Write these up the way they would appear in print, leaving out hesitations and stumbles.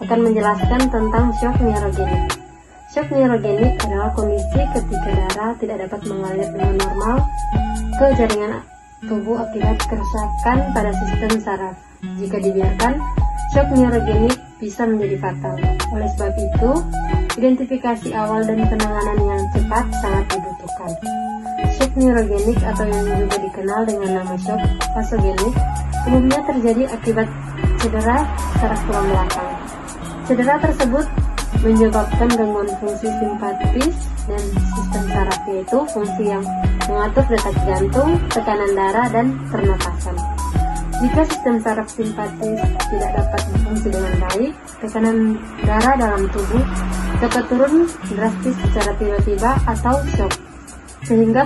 akan menjelaskan tentang shock neurogenik. Shock neurogenik adalah kondisi ketika darah tidak dapat mengalir dengan normal ke jaringan tubuh akibat kerusakan pada sistem saraf. Jika dibiarkan, shock neurogenik bisa menjadi fatal. Oleh sebab itu, identifikasi awal dan penanganan yang cepat sangat dibutuhkan. Shock neurogenik atau yang juga dikenal dengan nama shock vasogenik umumnya terjadi akibat cedera saraf tulang belakang. Cedera tersebut menyebabkan gangguan fungsi simpatis dan sistem saraf, yaitu fungsi yang mengatur detak jantung, tekanan darah, dan pernapasan. Jika sistem saraf simpatis tidak dapat berfungsi dengan baik, tekanan darah dalam tubuh dapat turun drastis secara tiba-tiba atau shock, sehingga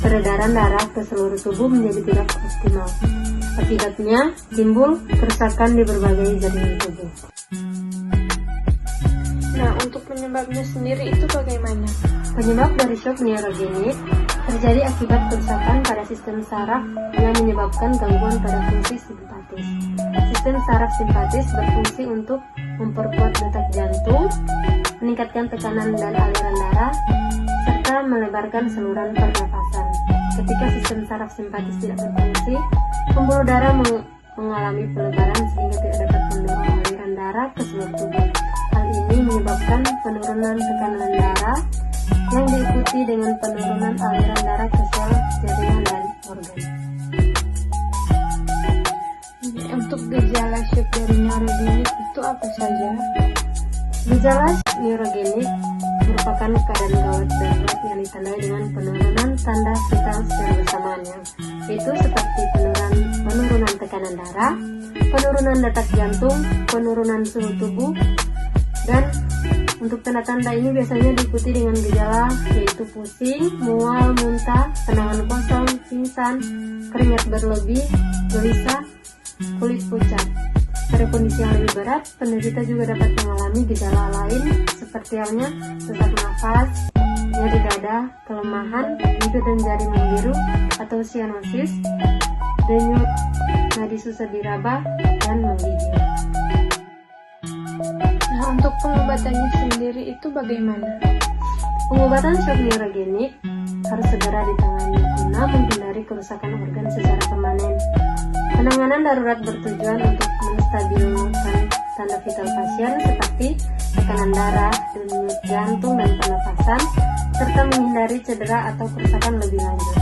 peredaran darah ke seluruh tubuh menjadi tidak optimal. Akibatnya timbul kerusakan di berbagai jaringan tubuh. Nah, untuk penyebabnya sendiri itu bagaimana? Penyebab dari shock neurogenik terjadi akibat kerusakan pada sistem saraf yang menyebabkan gangguan pada fungsi simpatis. Sistem saraf simpatis berfungsi untuk memperkuat detak jantung, meningkatkan tekanan dan aliran darah, serta melebarkan saluran pernafasan. Ketika sistem saraf simpatis tidak berfungsi, pembuluh darah mengalami pelebaran sehingga tidak dapat mendorong aliran darah ke seluruh tubuh. Hal ini menyebabkan penurunan tekanan darah yang diikuti dengan penurunan aliran darah ke sel, jaringan, dan organ. Untuk gejala shock dari neurogenik itu apa saja? Gejala neurogenik merupakan keadaan gawat darurat yang ditandai dengan penurunan tanda vital secara bersamaan, yaitu seperti penurunan tekanan darah, penurunan detak jantung, penurunan suhu tubuh, dan untuk tanda-tanda ini biasanya diikuti dengan gejala yaitu pusing, mual, muntah, tenangan kosong, pingsan, keringat berlebih, gelisah, kulit pucat. Pada kondisi yang lebih berat, penderita juga dapat mengalami gejala lain seperti halnya sesak nafas, nyeri dada, kelemahan, bibir dan jari membiru atau cyanosis, denyut, nadi susah diraba, dan menggigil. Nah, untuk pengobatannya sendiri itu bagaimana? Pengobatan shock neurogenik harus segera ditangani guna menghindari kerusakan organ secara permanen. Penanganan darurat bertujuan untuk menstabilkan tanda vital pasien seperti tekanan darah, denyut jantung dan pernafasan, serta menghindari cedera atau kerusakan lebih lanjut.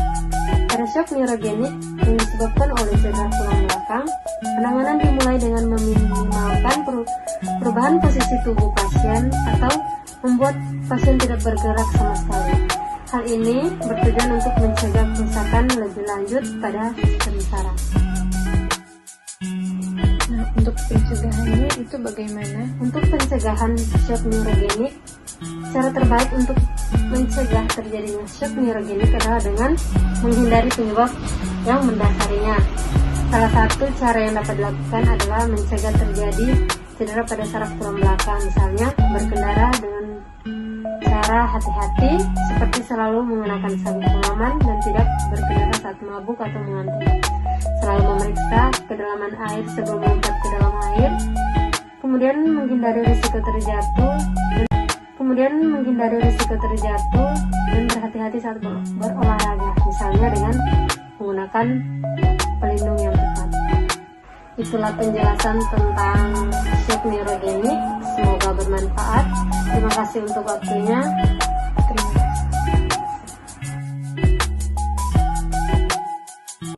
Pada shock neurogenik yang disebabkan oleh cedera tulang belakang, penanganan dimulai dengan meminimalkan perubahan posisi tubuh pasien atau membuat pasien tidak bergerak sama sekali. Hal ini bertujuan untuk mencegah kerusakan lebih lanjut pada sistem saraf. Nah, untuk pencegahannya itu bagaimana? Untuk pencegahan shock neurogenik, cara terbaik untuk mencegah terjadinya shock neurogenik adalah dengan menghindari penyebab yang mendasarinya. Salah satu cara yang dapat dilakukan adalah mencegah terjadi cedera pada saraf tulang belakang, misalnya berkendara dengan cara hati-hati seperti selalu mengenakan sabuk pengaman dan tidak berkendara saat mabuk atau mengantuk. Selalu memeriksa kedalaman air sebelum melompat ke dalam air, kemudian menghindari risiko terjatuh dan berhati-hati saat berolahraga, misalnya dengan menggunakan pelindung yang tepat. Itulah penjelasan tentang shock neurogenik. Semoga bermanfaat. Terima kasih untuk waktunya.